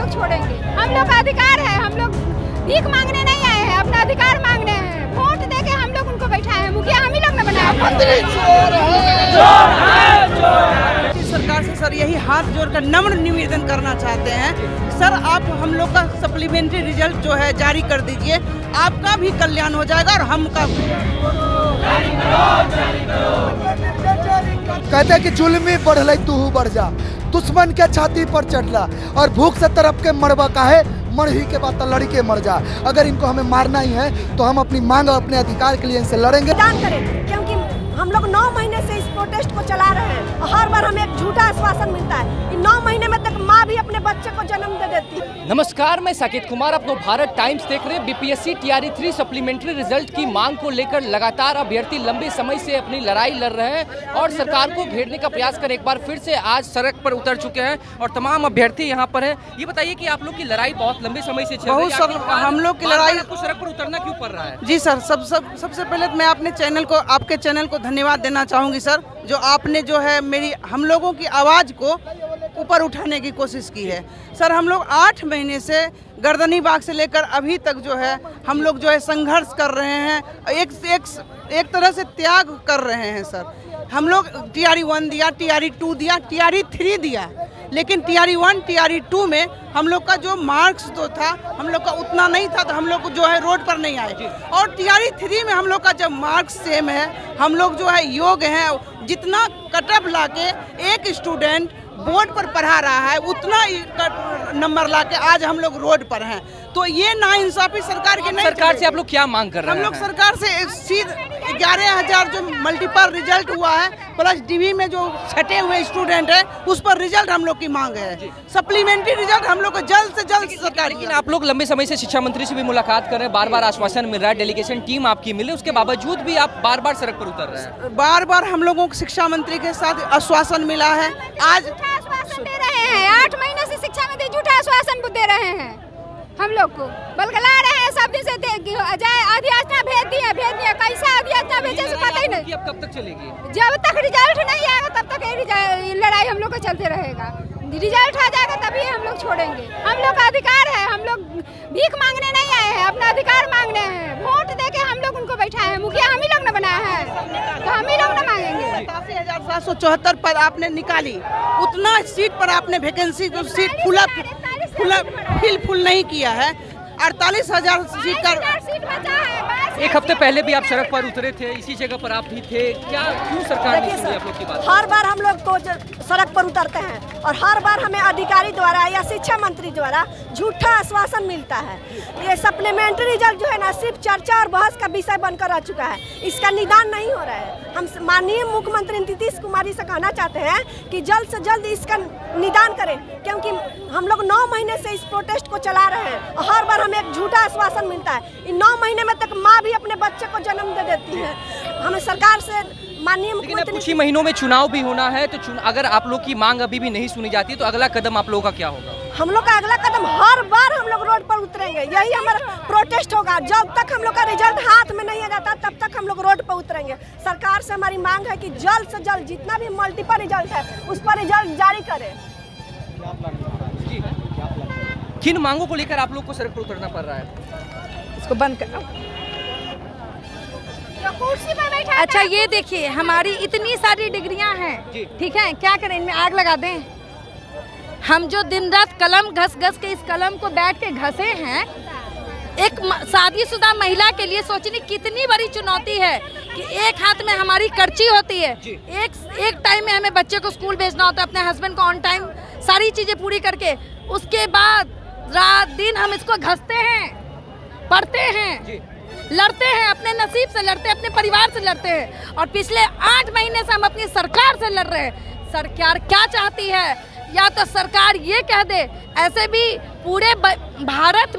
लोग छोड़ेंगे। हम लोग का अधिकार है, हम लोग भीख मांगने नहीं आए हैं, अपना अधिकार मांगने हैं। वोट देके हम लोग उनको बैठाए हैं, मुखिया हम ही लोग ने बनाया। सरकार से सर यही हाथ जोड़कर नम्र निवेदन करना चाहते हैं, सर आप हम लोग का सप्लीमेंट्री रिजल्ट जो है जारी कर दीजिए, आपका भी कल्याण हो जाएगा और हम का। कहते हैं कि जुल्मी बढ़ तू बढ़ जा, दुश्मन के छाती पर चढ़ला और भूख से तरफ के मरवा का है, मर ही के बाद लड़ के मर जा। अगर इनको हमें मारना ही है तो हम अपनी मांग और अपने अधिकार के लिए इनसे लड़ेंगे। दान करें, क्योंकि हम लोग 9 महीने से इस प्रोटेस्ट को चला रहे हैं और हर बार हमें एक झूठा आश्वासन मिलता है। इन 9 महीने में तक माँ भी अपने बच्चे को जन्म दे देती है। नमस्कार, मैं साकेत कुमार, अपनो भारत टाइम्स देख रहे हैं। बीपीएससी टीआरई 3 सप्लीमेंट्री रिजल्ट की मांग को लेकर लगातार अभ्यर्थी लंबे समय से अपनी लड़ाई लड़ रहे हैं और सरकार को घेरने का प्रयास कर एक बार फिर से आज सड़क पर उतर चुके हैं और तमाम अभ्यर्थी यहाँ पर हैं। ये बताइए कि आप लोग की लड़ाई बहुत लंबे समय से चल रही है, हम लोग की लड़ाई आपको सड़क पर उतरना क्यों पड़ रहा है? जी सर, सबसे पहले मैं अपने चैनल को, आपके चैनल को धन्यवाद देना चाहूँगी सर, जो आपने जो है हम लोगों की आवाज़ को ऊपर उठाने की कोशिश की है। सर हम लोग 8 महीने से गर्दनी बाग से लेकर अभी तक जो है हम लोग जो है संघर्ष कर रहे हैं, एक तरह से त्याग कर रहे हैं सर। हम लोग टीआरई 1 दिया, टीआरई 2 दिया, टीआरई 3 दिया, लेकिन टीआरई 1 टीआरई 2 में हम लोग का जो मार्क्स जो था हम लोग का उतना नहीं था, तो हम लोग जो है रोड पर नहीं आए। और टीआरई 3 में हम लोग का जब मार्क्स सेम है, हम लोग जो है योग्य हैं, जितना कटअप लाके एक स्टूडेंट बोर्ड पर पढ़ा रहा है उतना नंबर लाके आज हम लोग रोड पर हैं, तो ये नाइंसाफी सरकार की नहीं। सरकार से आप लोग क्या मांग कर रहे हैं? हम लोग सरकार से सीधे 11,000 जो मल्टीपल रिजल्ट हुआ है प्लस डीवी में जो छटे हुए स्टूडेंट है उस पर रिजल्ट हम लोग की मांग है। सप्लीमेंट्री रिजल्ट हम लोग को जल्द से जल्द सरकार। लेकिन आप लोग लंबे समय से शिक्षा मंत्री से भी मुलाकात कर रहे हैं, बार बार आश्वासन मिल रहा है, डेलीगेशन टीम आपकी मिले, उसके बावजूद भी आप बार बार सड़क पर उतर रहे हैं। बार बार हम लोगों को शिक्षा मंत्री के साथ आश्वासन मिला है। आज आश्वासन दे रहे हैं, 8 महीने से शिक्षा मंत्री झूठा आश्वासन दे रहे हैं, हम लोग को बलगला रहे हैं सब दिन से। अधियाचना भेज दिया, कैसा अधियाचना भेजे से पता ही नहीं। अब कब तक चलेगी? जब तक रिजल्ट नहीं आएगा तब तक ये लड़ाई हम लोग का चलते रहेगा। रिजल्ट आ जाएगा तभी हम लोग छोड़ेंगे। हम लोग का अधिकार है, हम लोग भीख मांगने नहीं आए हैं, अपना अधिकार मांगने हैं। वोट देके हम लोग उनको बैठाए हैं, मुखिया हम ही लोग ने बनाया है, तो हम ही लोग ने मांगेंगे। 87,774 पद आपने निकाली, उतना सीट पर आपने वैकेंसी जो सीट फुल नहीं किया है। 48,000 सीट का बचा है। एक हफ्ते पहले भी आप सड़क पर उतरे थे, इसी जगह पर आप भी थे, क्या क्यों सरकार नहीं सुनी आप लोग की बात? हर बार हम लोग को सड़क पर उतरते हैं और हर बार हमें अधिकारी द्वारा या शिक्षा मंत्री द्वारा झूठा आश्वासन मिलता है। ये सप्लीमेंट्री रिजल्ट जो है ना सिर्फ चर्चा और बहस का विषय बनकर आ चुका है, इसका निदान नहीं हो रहा है। हम माननीय मुख्यमंत्री नीतीश कुमार जी से कहना चाहते हैं कि जल्द से जल्द इसका निदान करें, क्योंकि हम लोग 9 महीने से इस प्रोटेस्ट को चला रहे हैं और हर बार हमें एक झूठा आश्वासन मिलता है। इन 9 महीने में तक माँ भी अपने बच्चे को जन्म दे देती है। हमें सरकार से माननीय मुख्यमंत्री कुछ ही महीनों में चुनाव भी होना है, तो अगर आप लोग की मांग अभी भी नहीं सुनी जाती तो अगला कदम आप लोगों का क्या होगा? हम लोग का अगला कदम हर बार हम लोग रोड पर उतरेंगे, यही हमारा प्रोटेस्ट होगा। जब तक हम लोग का रिजल्ट हाथ में नहीं आ जाता तब तक हम लोग रोड पर उतरेंगे। सरकार से हमारी मांग है कि जल्द से जल्द जितना भी मल्टीपल रिजल्ट है उस पर रिजल्ट जारी करें। किन मांगों को लेकर आप लोग को सड़क पर उतरना पड़ रहा है? इसको बंद कर। कुर्सी पर बैठा। अच्छा ये देखिए, हमारी इतनी सारी डिग्रियां हैं, ठीक है, क्या करें, इनमें आग लगा दें? हम जो दिन रात कलम घस के इस कलम को बैठ के घसे हैं, एक शादीशुदा महिला के लिए सोचने कितनी बड़ी चुनौती है कि एक हाथ में हमारी कर्ची होती है, एक टाइम में हमें बच्चे को स्कूल भेजना होता है, अपने हस्बैंड को ऑन टाइम सारी चीज़ें पूरी करके, उसके बाद रात दिन हम इसको घसते हैं, पढ़ते हैं, लड़ते हैं, अपने नसीब से लड़ते हैं, अपने परिवार से लड़ते हैं। और पिछले 8 महीने से हम अपनी सरकार से लड़ रहे हैं। सरकार क्या चाहती है? या तो सरकार ये कह दे, ऐसे भी पूरे भारत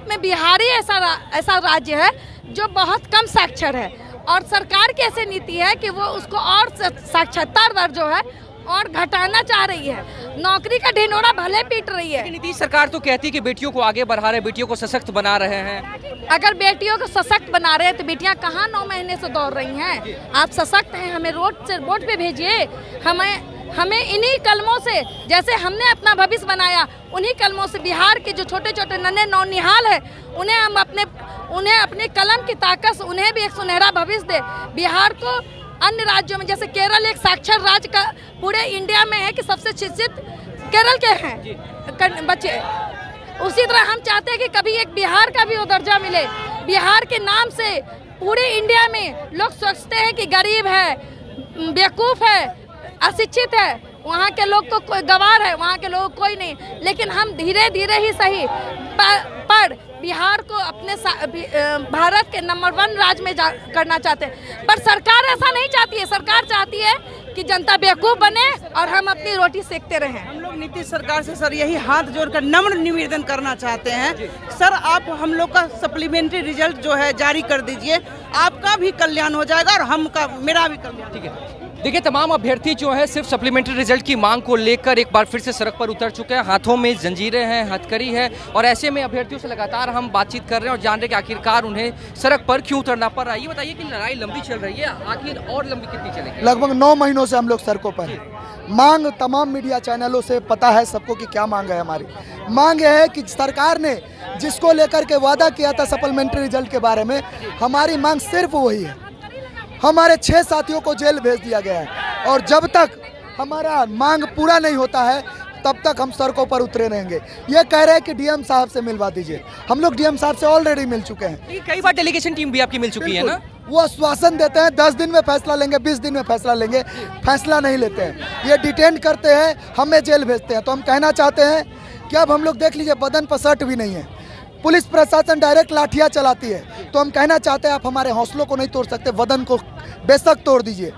में बिहार ही ऐसा राज्य है जो बहुत कम साक्षर है, और सरकार की ऐसी नीति है कि वो उसको और साक्षरता दर जो है और घटाना चाह रही है। नौकरी का ढिंढोरा भले पीट रही है। नीतीश सरकार तो कहती है कि बेटियों को आगे बढ़ा रहे, बेटियों को सशक्त बना रहे हैं। अगर बेटियों को सशक्त बना रहे हैं तो बेटियां कहाँ 9 महीने से दौड़ रही हैं? आप सशक्त हैं, हमें रोड पे भेजिए, हमें हमें इन्हीं कलमों से, जैसे हमने अपना भविष्य बनाया, उन्हीं कलमों से बिहार के जो छोटे छोटे नन्हे नौनिहाल है उन्हें अपने कलम की ताकत से उन्हें भी एक सुनहरा भविष्य दे। बिहार को अन्य राज्यों में, जैसे केरल एक साक्षर राज्य का पूरे इंडिया में है कि सबसे शिक्षित केरल के हैं बच्चे, उसी तरह हम चाहते हैं कि कभी एक बिहार का भी वो दर्जा मिले। बिहार के नाम से पूरे इंडिया में लोग सोचते हैं कि गरीब है, बेवकूफ़ है, अशिक्षित है, वहाँ के लोग को कोई गवार है, वहाँ के लोग कोई नहीं। लेकिन हम धीरे धीरे ही सही पर बिहार को अपने भारत के नंबर 1 राज्य में करना चाहते हैं, पर सरकार ऐसा नहीं चाहती है। सरकार चाहती है कि जनता बेवकूफ़ बने और हम अपनी रोटी सेकते रहें। हम लोग नीतीश सरकार से सर यही हाथ जोड़कर नम्र निवेदन करना चाहते हैं, सर आप हम लोग का सप्लीमेंट्री रिजल्ट जो है जारी कर दीजिए, आपका भी कल्याण हो जाएगा और मेरा भी कल्याण। ठीक है, देखिए तमाम अभ्यर्थी जो है सिर्फ सप्लीमेंट्री रिजल्ट की मांग को लेकर एक बार फिर से सड़क पर उतर चुके हैं। हाथों में जंजीरें हैं, हथकड़ी है, और ऐसे में अभ्यर्थियों से लगातार हम बातचीत कर रहे हैं और जान रहे हैं कि आखिरकार उन्हें सड़क पर क्यों उतरना पड़ रहा है। ये बताइए कि लड़ाई लंबी चल रही है, आखिर और लंबी कितनी चलेगी? लगभग 9 महीनों से हम लोग सड़कों पर हैं। मांग तमाम मीडिया चैनलों से पता है सबको कि क्या मांग है। हमारी मांग यह है कि सरकार ने जिसको लेकर के वादा किया था सप्लीमेंट्री रिजल्ट के बारे में, हमारी मांग सिर्फ वही है। हमारे 6 साथियों को जेल भेज दिया गया है और जब तक हमारा मांग पूरा नहीं होता है तब तक हम सड़कों पर उतरे रहेंगे। ये कह रहे हैं कि डीएम साहब से मिलवा दीजिए। हम लोग डीएम साहब से ऑलरेडी मिल चुके हैं। कई बार डेलीगेशन टीम भी आपकी मिल चुकी है ना? वो आश्वासन देते हैं 10 दिन में फैसला लेंगे, 20 दिन में फैसला लेंगे, फैसला नहीं लेते हैं। ये डिटेन करते हैं, हमें जेल भेजते हैं। तो हम कहना चाहते हैं कि अब हम लोग देख लीजिए बदन पर शर्ट भी नहीं है, पुलिस प्रशासन डायरेक्ट लाठियाँ चलाती है। तो हम कहना चाहते हैं आप हमारे हौसलों को नहीं तोड़ सकते, वदन को बेशक तोड़ दीजिए।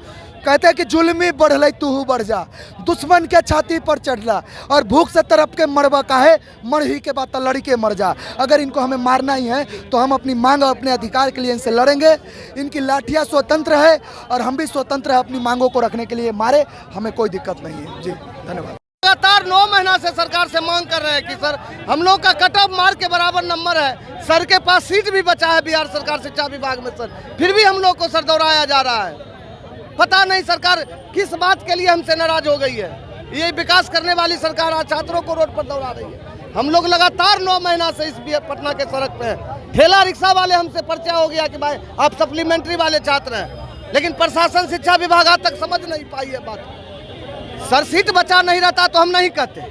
कहते हैं कि जुल्मी बढ़ तू बढ़ जा, दुश्मन के छाती पर चढ़ला और भूख से तरफ के मरबा काहे, मर ही के बाद लड़ी के मर जा। अगर इनको हमें मारना ही है तो हम अपनी मांग और अपने अधिकार के लिए इनसे लड़ेंगे। इनकी लाठियाँ स्वतंत्र है और हम भी स्वतंत्र है अपनी मांगों को रखने के लिए। मारे हमें कोई दिक्कत नहीं है। जी धन्यवाद। लगातार 9 महीना से सरकार से मांग कर रहे हैं कि सर हम लोग का कट ऑफ मार्क के बराबर नंबर है, सर के पास सीट भी बचा है बिहार सरकार शिक्षा विभाग में सर, फिर भी हम लोग को सर दौड़ाया जा रहा है। पता नहीं सरकार किस बात के लिए हमसे नाराज हो गई है। ये विकास करने वाली सरकार आज छात्रों को रोड पर दौड़ा रही है। हम लोग लगातार 9 महीना से इस पटना के सड़क पे हैं। ठेला रिक्शा वाले हमसे परिचय हो गया कि भाई आप सप्लीमेंट्री वाले छात्र हैं, लेकिन प्रशासन शिक्षा विभाग आज तक समझ नहीं पाई है बात। सर सीट बचा नहीं रहता तो हम नहीं कहते।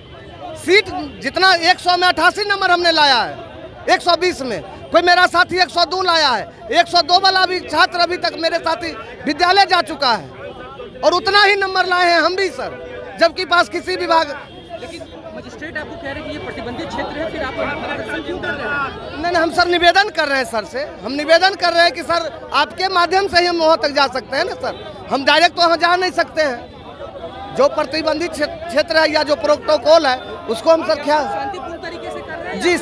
सीट जितना 100 में 88 नंबर हमने लाया है, 120 में कोई मेरा साथी 102 लाया है, 102 वाला भी छात्र अभी तक मेरे साथी विद्यालय जा चुका है और उतना ही नंबर लाए हैं हम भी सर, जबकि पास किसी विभाग। लेकिन मजिस्ट्रेट आपको कह रहे हैं कि ये प्रतिबंधित क्षेत्र है, फिर आप प्रदर्शन क्यों कर रहे हैं? नहीं, हम सर निवेदन कर रहे हैं सर से, हम निवेदन कर रहे हैं कि सर आपके माध्यम से ही हम वहाँ तक जा सकते हैं ना सर, हम डायरेक्ट तो वहाँ जा नहीं सकते हैं। जो प्रतिबंधित क्षेत्र है या जो प्रोटोकॉल है उसको हम सर क्या शांतिपूर्ण तरीके से कर रहे हैं? जी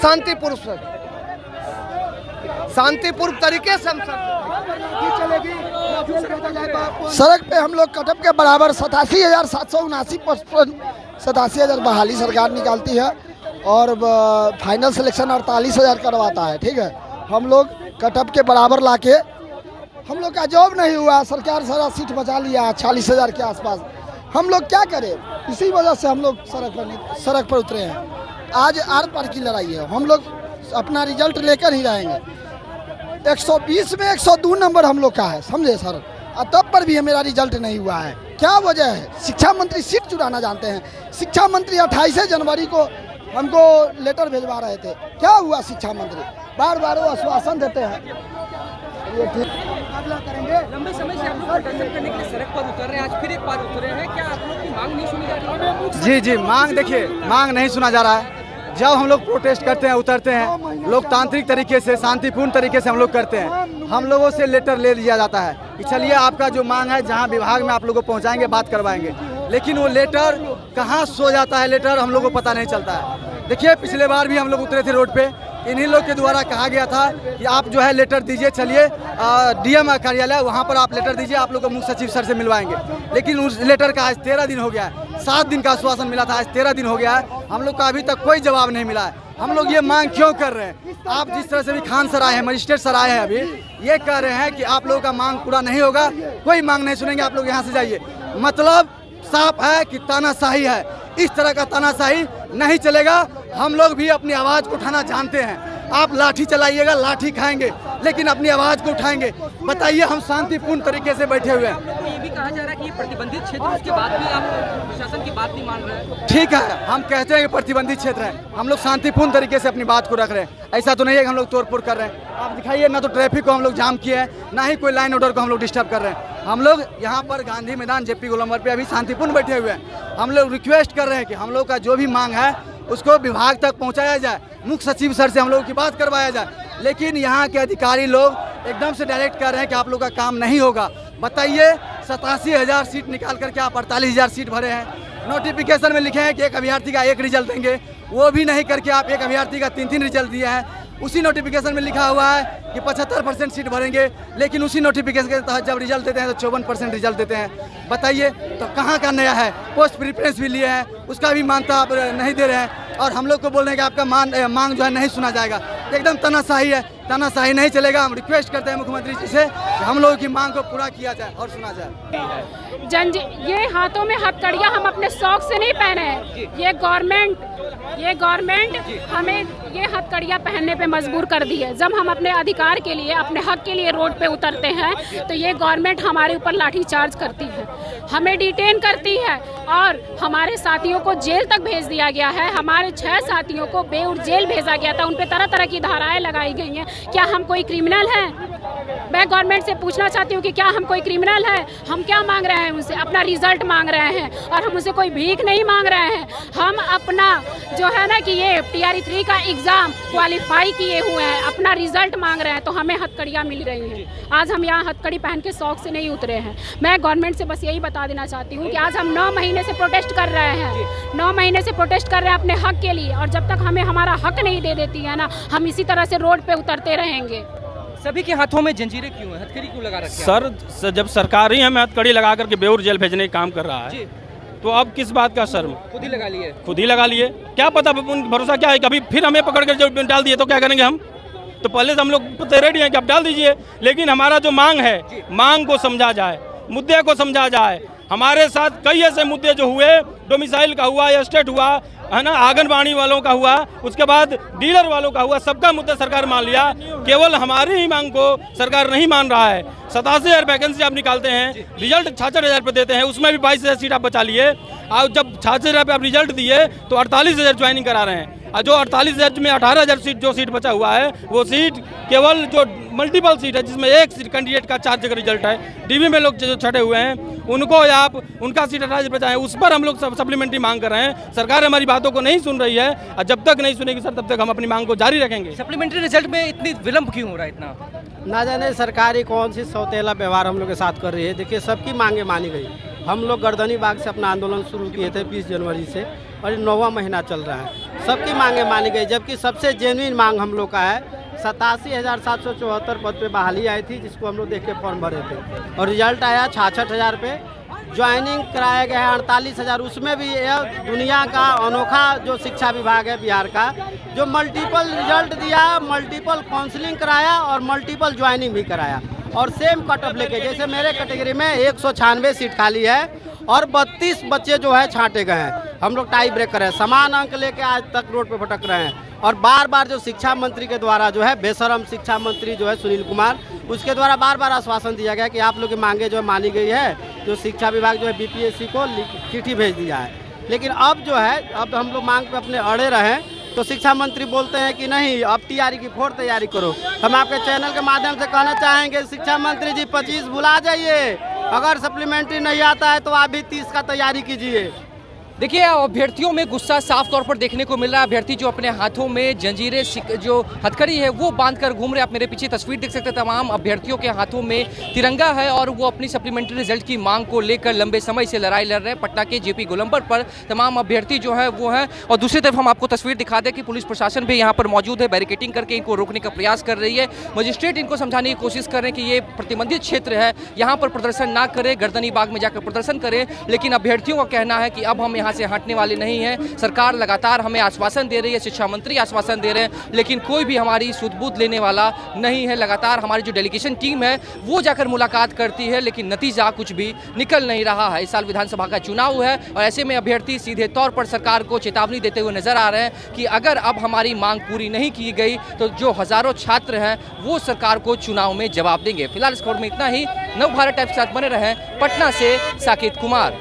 शांतिपूर्ण तरीके से हम सड़क पे हम लोग कटअप के बराबर 87,779 बहाली सरकार निकालती है और फाइनल सिलेक्शन 48,000 करवाता है। ठीक है, हम लोग कटअप के बराबर लाके हम लोग का जॉब नहीं हुआ, सरकार सारा सीट बचा लिया 40,000 के आसपास। हम लोग क्या करें, इसी वजह से हम लोग सड़क पर उतरे हैं। आज आर पार की लड़ाई है, हम लोग अपना रिजल्ट लेकर ही रहेंगे। 120 में 102 नंबर हम लोग का है, समझे सर, और तब पर भी मेरा रिजल्ट नहीं हुआ है। क्या वजह है? शिक्षा मंत्री सीट चुराना जानते हैं। शिक्षा मंत्री 28 जनवरी को हमको लेटर भिजवा रहे थे, क्या हुआ? शिक्षा मंत्री बार बार वो आश्वासन देते हैं। ये ठीक मुकाबला करेंगे। लंबे समय से आप लोग प्रदर्शन करने के लिए सड़क पर उतर रहे हैं, आज फिर एक बार उतरे हैं, क्या आप लोग की मांग नहीं सुनी जा रही है? जी मांग देखिए, मांग नहीं सुना जा रहा है। जब हम लोग प्रोटेस्ट करते हैं, उतरते हैं, लोकतांत्रिक तरीके से, शांतिपूर्ण तरीके से हम लोग करते हैं, हम लोगों से लेटर ले लिया जाता है कि चलिए आपका जो मांग है जहां विभाग में आप लोगों को पहुंचाएंगे, बात करवाएंगे। लेकिन वो लेटर कहां सो जाता है, लेटर हम लोग को पता नहीं चलता है। देखिए पिछले बार भी हम लोग उतरे थे रोड पे, इन्हीं लोग के द्वारा कहा गया था कि आप जो है लेटर दीजिए, चलिए डीएम कार्यालय वहाँ पर आप लेटर दीजिए, आप लोग को मुख्य सचिव सर से मिलवाएंगे। लेकिन उस लेटर का आज 13 दिन हो गया है। 7 दिन का आश्वासन मिला था, आज 13 दिन हो गया है, हम लोग का अभी तक कोई जवाब नहीं मिला है। हम लोग ये मांग क्यों कर रहे हैं? आप जिस तरह से भी खान सर आए हैं, मजिस्ट्रेट सर आए हैं, अभी ये कह रहे हैं कि आप लोगों का मांग पूरा नहीं होगा, कोई मांग नहीं सुनेंगे, आप लोग यहाँ से जाइए। मतलब साफ है कि तानाशाही है। इस तरह का तानाशाही नहीं चलेगा। हम लोग भी अपनी आवाज़ को उठाना जानते हैं। आप लाठी चलाइएगा, लाठी खाएंगे, लेकिन अपनी आवाज़ को उठाएंगे। बताइए, हम शांतिपूर्ण तरीके से बैठे हुए हैं। ये भी कहा जा रहा है कि ये प्रतिबंधित क्षेत्र, उसके बाद भी आप प्रशासन की बात नहीं मान रहे हैं। ठीक है, हम कहते हैं कि प्रतिबंधित क्षेत्र है, हम लोग शांतिपूर्ण तरीके से अपनी बात को रख रहे हैं। ऐसा तो नहीं है कि हम लोग तोड़फोड़ कर रहे हैं। आप दिखाइए, ना तो ट्रैफिक को हम लोग जाम किए हैं, ना ही कोई लाइन ऑर्डर को हम लोग डिस्टर्ब कर रहे हैं। हम लोग यहाँ पर गांधी मैदान जेपी गोलंबर पे अभी शांतिपूर्ण बैठे हुए हैं। हम लोग रिक्वेस्ट कर रहे हैं कि हम लोग का जो भी मांग है उसको विभाग तक पहुँचाया जाए, मुख्य सचिव सर से हम लोगों की बात करवाया जाए। लेकिन यहाँ के अधिकारी लोग एकदम से डायरेक्ट कर रहे हैं कि आप लोग का काम नहीं होगा। बताइए, 87,000 सीट निकाल करके आप 48,000 सीट भरे हैं। नोटिफिकेशन में लिखे हैं कि एक अभ्यर्थी का 1 रिजल्ट देंगे, वो भी नहीं करके आप एक अभ्यर्थी का 3-3 रिजल्ट दिए हैं। उसी नोटिफिकेशन में लिखा हुआ है कि 75% सीट भरेंगे, लेकिन उसी नोटिफिकेशन के तहत जब रिजल्ट देते हैं तो 54% रिजल्ट देते हैं। बताइए, तो कहाँ का नया है? पोस्ट प्रिफरेंस भी लिए हैं, उसका भी मानता आप नहीं दे रहे हैं, और हम लोग को बोल रहे हैं कि आपका मांग जो है नहीं सुना जाएगा। एकदम तानाशाही है, तानाशाही नहीं चलेगा। हम रिक्वेस्ट करते हैं मुख्यमंत्री जी से कि हम लोगों की मांग को पूरा किया जाए और सुना जाए। ये हाथों में हथकड़ियाँ हम अपने शौक से नहीं पहने हैं। ये गवर्नमेंट हमें ये हथकड़ियाँ पहनने पे मजबूर कर दी है। जब हम अपने अधिकार के लिए, अपने हक के लिए रोड पे उतरते हैं तो ये गवर्नमेंट हमारे ऊपर लाठी चार्ज करती है, हमें डिटेन करती है, और हमारे साथियों को जेल तक भेज दिया गया है। हमारे 6 साथियों को बेउर जेल भेजा गया था, उन पे तरह तरह की धाराएं लगाई गई हैं। क्या हम कोई क्रिमिनल हैं? मैं गवर्नमेंट से पूछना चाहती हूँ कि क्या हम कोई क्रिमिनल है? हम क्या मांग रहे हैं उनसे? अपना रिजल्ट मांग रहे हैं, और हम उनसे कोई भीख नहीं मांग रहे हैं। हम अपना जो है ना कि ये TRE 3 का एग्ज़ाम क्वालिफाई किए हुए हैं, अपना रिजल्ट मांग रहे हैं, तो हमें हथकड़ियाँ मिल रही हैं। आज हम यहाँ हथकड़ी पहन के शौक से नहीं उतरे हैं। मैं गवर्नमेंट से बस यही बता देना चाहती हूँ कि आज हम 9 महीने से प्रोटेस्ट कर रहे हैं, 9 महीने से प्रोटेस्ट कर रहे हैं अपने हक के लिए, और जब तक हमें हमारा हक नहीं दे देती है ना, हम इसी तरह से रोड पे उतरते रहेंगे। सभी के हाथों में जंजीरें क्यों हैं? हथकड़ी क्यों लगा रखी है? सर, जब सरकार ही हमें हथकड़ी लगा करके बेउर जेल भेजने का काम कर रहा है, तो अब किस बात का शर्म? खुद ही लगा लिए। खुद ही लगा लिए। क्या पता भरोसा क्या है, कभी फिर हमें पकड़ कर जब डाल दिए तो क्या करेंगे हम? तो पहले से हम लोग रेडी हैं कि आप डाल दीजिए, लेकिन हमारा जो मांग है, मांग को समझा जाए, मुद्दे को समझा जाए। हमारे साथ कई ऐसे मुद्दे जो हुए, डोमिसाइल का हुआ, एस्टेट हुआ है ना, आंगनबाड़ी वालों का हुआ, उसके बाद डीलर वालों का हुआ, सबका मुद्दा सरकार मान लिया। केवल हमारी ही मांग को सरकार नहीं मान रहा है। 87,000 वैकेंसी आप निकालते हैं, रिजल्ट 66,000 पे देते हैं, उसमें भी 22,000 सीट आप बचा लिए। और जब 66,000 पे आप रिजल्ट दिए तो 48,000 ज्वाइनिंग करा रहे हैं, और जो 48,000 में 18,000 सीट जो सीट बचा हुआ है, वो सीट केवल जो मल्टीपल सीट है, जिसमें एक सीट कैंडिडेट का 4 जगह रिजल्ट है, DV में लोग जो छटे हुए हैं उनको आप उनका सीट 18,000 बचाएं, उस पर हम लोग सप्लीमेंट्री मांग कर रहे हैं। सरकार हमारी बातों को नहीं सुन रही है, और जब तक नहीं सुनेगी सर, तब तक हम अपनी मांग को जारी रखेंगे। सप्लीमेंट्री रिजल्ट में इतनी विलंब क्यों हो रहा है? इतना ना जाने सरकारी कौन सी सौतेला व्यवहार हम लोग के साथ कर रही है। देखिए, सबकी मांगे मानी गई। हम लोग गर्दनी बाग से अपना आंदोलन शुरू किए थे 20 जनवरी से, और 9वां महीना चल रहा है। सबकी मांगे मानी गई, जबकि सबसे जेन्युइन मांग हम लोग का है 87,774 पद पे बहाली आई थी, जिसको हम लोग देख के फॉर्म भरे थे, और रिजल्ट आया 66,000 पे। ज्वाइनिंग कराया गया है 48,000। उसमें भी यह दुनिया का अनोखा जो शिक्षा विभाग है बिहार का, जो मल्टीपल रिजल्ट दिया, मल्टीपल काउंसलिंग कराया और मल्टीपल ज्वाइनिंग भी कराया, और सेम कट ऑफ लेके, जैसे मेरे कैटेगरी में 196 सीट खाली है और 32 बच्चे जो है छांटे गए हैं। हम लोग टाई ब्रेकर है, समान अंक लेके आज तक रोड पे भटक रहे हैं। और बार बार जो शिक्षा मंत्री के द्वारा जो है, बेशरम शिक्षा मंत्री जो है सुनील कुमार, उसके द्वारा बार बार आश्वासन दिया गया कि आप लोग की मांगे जो है मानी गई है। जो शिक्षा विभाग जो है BPSC को चिट्ठी भेज दिया है, लेकिन अब जो है, अब हम लोग मांग पे अपने अड़े रहें तो शिक्षा मंत्री बोलते हैं कि नहीं, अब TRE की 4 तैयारी करो। हम आपके चैनल के माध्यम से कहना चाहेंगे, शिक्षा मंत्री जी 25 भुला जाइए, अगर सप्लीमेंट्री नहीं आता है तो आप भी 30 का तैयारी कीजिए। देखिए, अभ्यर्थियों में गुस्सा साफ तौर पर देखने को मिल रहा है। अभ्यर्थी जो अपने हाथों में जंजीरें, जो हथकड़ी है वो बांध कर घूम रहे हैं। आप मेरे पीछे तस्वीर देख सकते हैं, तमाम अभ्यर्थियों के हाथों में तिरंगा है, और वो अपनी सप्लीमेंट्री रिजल्ट की मांग को लेकर लंबे समय से लड़ाई लड़ रहे हैं। पटना के JP गोलंबर पर तमाम अभ्यर्थी जो है वो हैं, और दूसरी तरफ हम आपको तस्वीर दिखा दें कि पुलिस प्रशासन भी यहाँ पर मौजूद है, बैरिकेटिंग करके इनको रोकने का प्रयास कर रही है। मजिस्ट्रेट इनको समझाने की कोशिश कर रहे हैं कि ये प्रतिबंधित क्षेत्र है, यहाँ पर प्रदर्शन ना करें, गर्दनी बाग में जाकर प्रदर्शन करें। लेकिन अभ्यर्थियों का कहना है कि अब हम यहाँ यहाँ से हटने वाले नहीं हैं। सरकार लगातार हमें आश्वासन दे रही है, शिक्षा मंत्री आश्वासन दे रहे हैं, लेकिन कोई भी हमारी सुध-बुध लेने वाला नहीं है। लगातार हमारी जो डेलीगेशन टीम है वो जाकर मुलाकात करती है, लेकिन नतीजा कुछ भी निकल नहीं रहा है। इस साल विधानसभा का चुनाव है और ऐसे में अभ्यर्थी सीधे तौर पर सरकार को चेतावनी देते हुए नजर आ रहे हैं कि अगर अब हमारी मांग पूरी नहीं की गई तो जो हजारों छात्र हैं वो सरकार को चुनाव में जवाब देंगे। फिलहाल इस खबर में इतना ही। नवभारत टाइम्स के साथ बने रहें। पटना से साकेत कुमार।